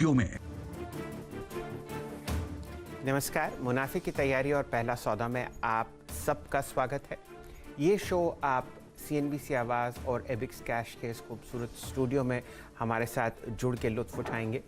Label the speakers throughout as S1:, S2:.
S1: क्यों में।
S2: नमस्कार, मुनाफे की तैयारी और पहला सौदा में आप सबका स्वागत है। ये शो आप CNBC आवाज़ और एबिक्स कैश के इस खूबसूरत स्टूडियो में हमारे साथ जुड़ के लुत्फ़ उठाएंगे।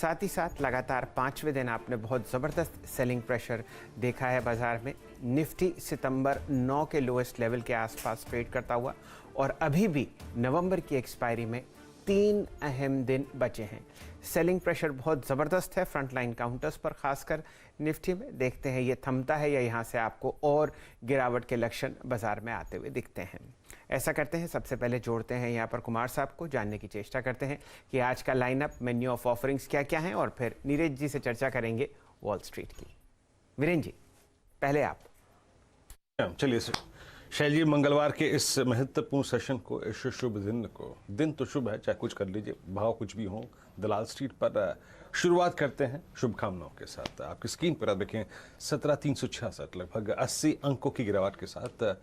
S2: साथ ही साथ लगातार 5वें दिन आपने बहुत ज़बरदस्त सेलिंग प्रेशर देखा है बाज़ार में। निफ्टी सितंबर 9 के लोएस्ट लेवल के आसपास ट्रेड करता हुआ और अभी भी नवंबर की एक्सपायरी में 3 अहम दिन बचे हैं। सेलिंग प्रेशर बहुत ज़बरदस्त है फ्रंटलाइन काउंटर्स पर, खासकर निफ्टी में। देखते हैं ये थमता है या यहाँ से आपको और गिरावट के लक्षण बाजार में आते हुए दिखते हैं। ऐसा करते हैं, सबसे पहले जोड़ते हैं यहाँ पर कुमार साहब को, जानने की चेष्टा करते हैं कि आज का लाइनअप, मेन्यू ऑफ ऑफरिंग्स क्या क्या हैं, और फिर नीरज जी से चर्चा करेंगे वॉल स्ट्रीट की। वीरेंद्र जी, पहले आप।
S3: चलिए शैल जी, मंगलवार के इस महत्वपूर्ण सेशन को, इस शुभ दिन को, दिन तो शुभ है, चाहे कुछ कर लीजिए, भाव कुछ भी हो, दलाल स्ट्रीट पर शुरुआत करते हैं शुभकामनाओं के साथ। आपकी स्क्रीन पर आप देखें 17,366 लगभग 80 अंकों की गिरावट के साथ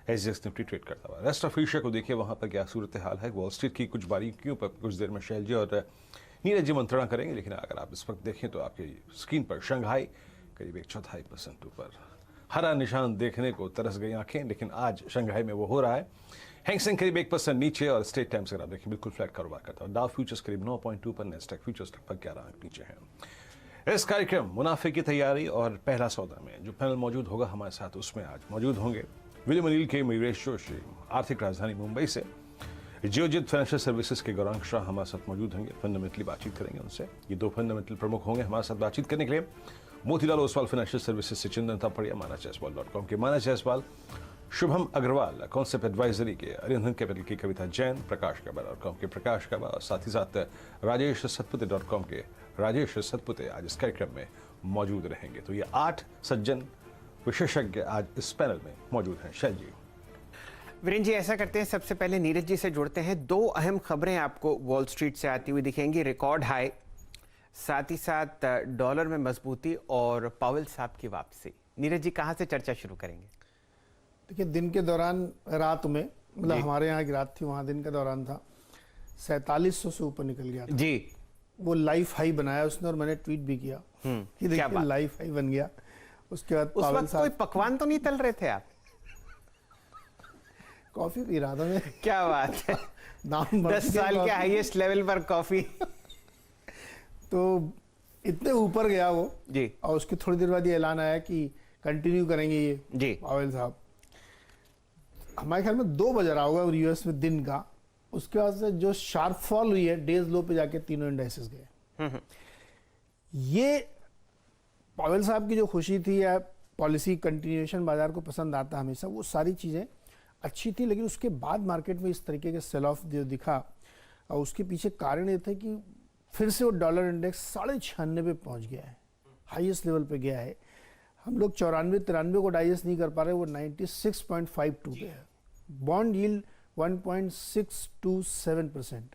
S3: SGX निफ्टी ट्रेड करता हुआ। रेस्ट ऑफ एशिया को देखिए, वहाँ पर क्या सूरत हाल है। वॉल स्ट्रीट की कुछ बारीकियों पर कुछ देर में शैल जी और नीरज जी मंत्रणा करेंगे, लेकिन अगर आप इस वक्त देखें तो आपकी स्क्रीन पर शंघाई करीब 1/4% ऊपर, हरा निशान देखने को तरस गई आंखें, लेकिन आज शंघाई में वो हो रहा है। हैंग सेंग करीब 1% नीचे और स्टेट टाइम्स अगर आप देखें बिल्कुल फ्लैट कारोबार करता है। डाउ फ्यूचर्स करीब 9.2 पर, नेस्डैक फ्यूचर्स लगभग 11 अंक नीचे हैं। इस कार्यक्रम मुनाफे की तैयारी और पहला सौदा में जो पैनल मौजूद होगा हमारे साथ, उसमें आज मौजूद होंगे विलियम अनिल के मयूरेश जोशी, आर्थिक राजधानी मुंबई से। जियोजित फाइनेंशियल सर्विसेज के गौरांग शाह हमारे साथ मौजूद होंगे, फंडामेंटली बातचीत करेंगे उनसे। ये 2 फंडामेंटल प्रमुख होंगे हमारे साथ बातचीत करने के लिए। मोतीलाल ओसवाल फाइनेंशियल सर्विसेज से चंदन थापड़िया, manasjaiswal.com के मानस जायसवाल, शुभम अग्रवाल कॉन्सेप्ट एडवाइजरी के, अरिहंत कैपिटल की कविता जैन, प्रकाश काबा.com के प्रकाश काबा, और साथ ही साथ राजेश सतपुते.com के राजेश सतपुते आज इस कार्यक्रम में मौजूद रहेंगे। तो ये 8 सज्जन विशेषज्ञ आज इस पैनल में मौजूद हैं। शैल जी।
S2: वीरेंद्र जी, ऐसा करते हैं, सबसे पहले नीरज जी से जुड़ते हैं। 2 अहम खबरें आपको वॉल स्ट्रीट से आती हुई दिखेंगी। रिकॉर्ड हाई, साथ ही साथ डॉलर में मजबूती और पावेल साहब की वापसी। नीरज जी, कहाँ से चर्चा शुरू करेंगे?
S4: देखिए, दिन के दौरान रात में, मतलब हमारे यहाँ की रात थी, वहाँ दिन के दौरान था 4700 से ऊपर निकल गया था जी। वो लाइफ हाई बनाया उसने, और मैंने ट्वीट भी किया कि देखिए लाइफ हाई बन गया। उसके बाद
S2: उस वक्त कोई पकवान तो नहीं तल रहे थे आप?
S4: कॉफी पी रहा था मैं। क्या
S2: बात है। नाम 10 साल के हाईएस्ट लेवल पर कॉफी।
S4: तो इतने ऊपर गया वो
S2: जी,
S4: और उसके थोड़ी देर बाद ये ऐलान आया कि कंटिन्यू करेंगे ये
S2: जी
S4: पावेल साहब। हमारे ख्याल में 2 बज रहा होगा यूएस में दिन का। उसके बाद से जो शार्प फॉल हुई है, डेज लो पे जाके तीनों इंडाइसेस गए। ये पावेल साहब की जो खुशी थी या पॉलिसी कंटिन्यूएशन, बाजार को पसंद आता हमेशा, वो सारी चीजें अच्छी थी। लेकिन उसके बाद मार्केट में इस तरीके के सेल ऑफ जो दिखा, और उसके पीछे कारण ये थे कि फिर से वो डॉलर इंडेक्स 96.5 पे पहुंच गया है, हाईएस्ट लेवल पे गया है। हम लोग 94-93 को डाइजेस्ट नहीं कर पा रहे, वो 96.52 पे है। Bond yield 1.627%।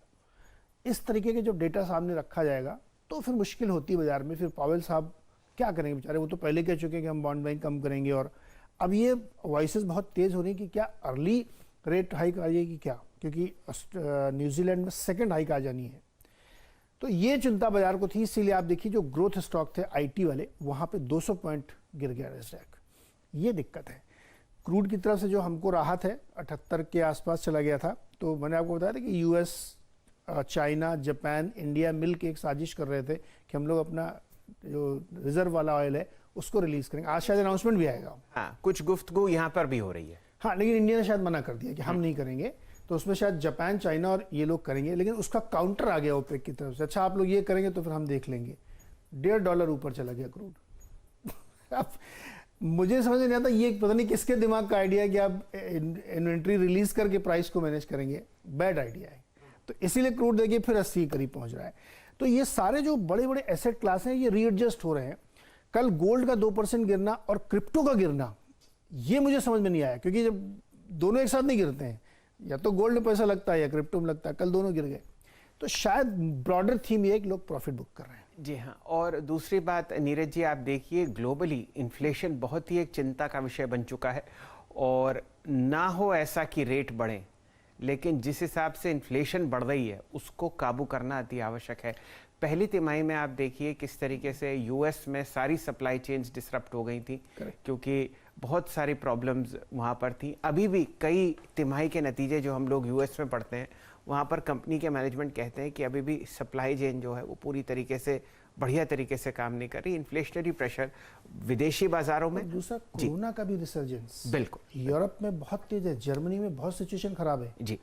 S4: इस तरीके के जब डेटा सामने रखा जाएगा तो फिर मुश्किल होती है बाजार में। फिर पावेल साहब क्या करेंगे बेचारे? वो तो पहले कह चुके हैं कि हम बॉन्ड बाइंग कम करेंगे, और अब ये वॉइसेस बहुत तेज हो रही है कि क्या अर्ली रेट हाइक आ जाएगी क्या, क्योंकि न्यूजीलैंड में सेकेंड हाइक आ जानी है। तो ये चिंता बाजार को थी। इसीलिए आप देखिए जो ग्रोथ स्टॉक थे आईटी वाले, वहां पे 200 पॉइंट गिर गया नैस्डैक। ये दिक्कत है। क्रूड की तरफ से जो हमको राहत है, 78 के आसपास चला गया था। तो मैंने आपको बताया था कि यूएस, चाइना, जापान, इंडिया मिल के एक साजिश कर रहे थे कि हम लोग अपना जो रिजर्व वाला ऑयल है उसको रिलीज करेंगे। आज शायद अनाउंसमेंट भी आएगा।
S2: हाँ, कुछ गुफ्तगू यहाँ पर भी हो रही है।
S4: हाँ, लेकिन इंडिया ने शायद मना कर दिया कि हम नहीं करेंगे। तो उसमें शायद जापान, चाइना और ये लोग करेंगे, लेकिन उसका काउंटर आ गया ओपेक की तरफ से। अच्छा, आप लोग ये करेंगे तो फिर हम देख लेंगे। $1.5 ऊपर चला गया क्रूड। अब मुझे समझ नहीं आता, ये पता नहीं किसके दिमाग का आइडिया है कि आप इन्वेंट्री रिलीज करके प्राइस को मैनेज करेंगे। बैड आइडिया है। तो इसीलिए क्रूड देखिए फिर 80 के करीब पहुंच रहा है। तो ये सारे जो बड़े बड़े एसेट क्लास हैं, ये रीएडजस्ट हो रहे हैं। कल गोल्ड का 2% गिरना और क्रिप्टो का गिरना, ये मुझे समझ में नहीं आया, क्योंकि जब दोनों एक साथ नहीं गिरते हैं, या तो गोल्ड में पैसा लगता है या क्रिप्टो में लगता है। कल दोनों गिर गए। तो शायद ब्रॉडर थीम ये है कि लोग प्रॉफिट बुक कर रहे हैं।
S2: जी हाँ, और दूसरी बात नीरज जी, आप देखिए ग्लोबली इन्फ्लेशन बहुत ही एक चिंता का विषय बन चुका है। और ना हो ऐसा कि रेट बढ़े, लेकिन जिस हिसाब से इन्फ्लेशन बढ़ रही है उसको काबू करना अति आवश्यक है। पहली तिमाही में आप देखिए किस तरीके से यूएस में सारी सप्लाई चेन्स डिसरप्ट हो गई थी, क्योंकि बहुत सारी प्रॉब्लम्स वहाँ पर थी। अभी भी कई तिमाही के नतीजे जो हम लोग यूएस में पढ़ते हैं, वहाँ पर कंपनी के मैनेजमेंट कहते हैं कि अभी भी सप्लाई चेन जो है वो पूरी तरीके से बढ़िया तरीके से काम नहीं कर रही। इन्फ्लेशनरी प्रेशर विदेशी बाजारों में,
S4: दूसरा कोरोना का भी रिसर्जेंस
S2: बिल्कुल
S4: यूरोप में बहुत तेज है, जर्मनी में बहुत सिचुएशन खराब है
S2: जी,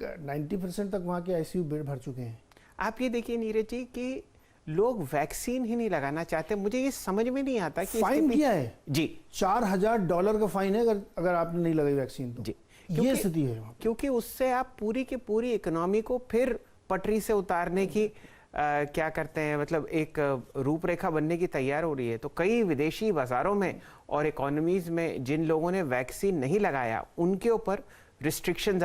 S4: 90% तक वहाँ के आईसीयू बेड भर चुके हैं।
S2: आप ये देखिए नीरज जी कि लोग वैक्सीन ही नहीं लगाना चाहते। मुझे ये समझ में नहीं आता कि
S4: फाइन किया है
S2: जी,
S4: $4000 का फाइन है अगर आपने नहीं लगाई वैक्सीन तो।
S2: जी,
S4: ये स्थिति है वहाँ।
S2: क्योंकि उससे आप पूरी की पूरी इकोनॉमी को फिर पटरी से उतारने की क्या करते हैं, मतलब एक रूपरेखा बनने की तैयार हो रही है। तो कई विदेशी बाजारों में और इकोनॉमीज में जिन लोगों ने वैक्सीन नहीं लगाया उनके ऊपर रिस्ट्रिक्शंस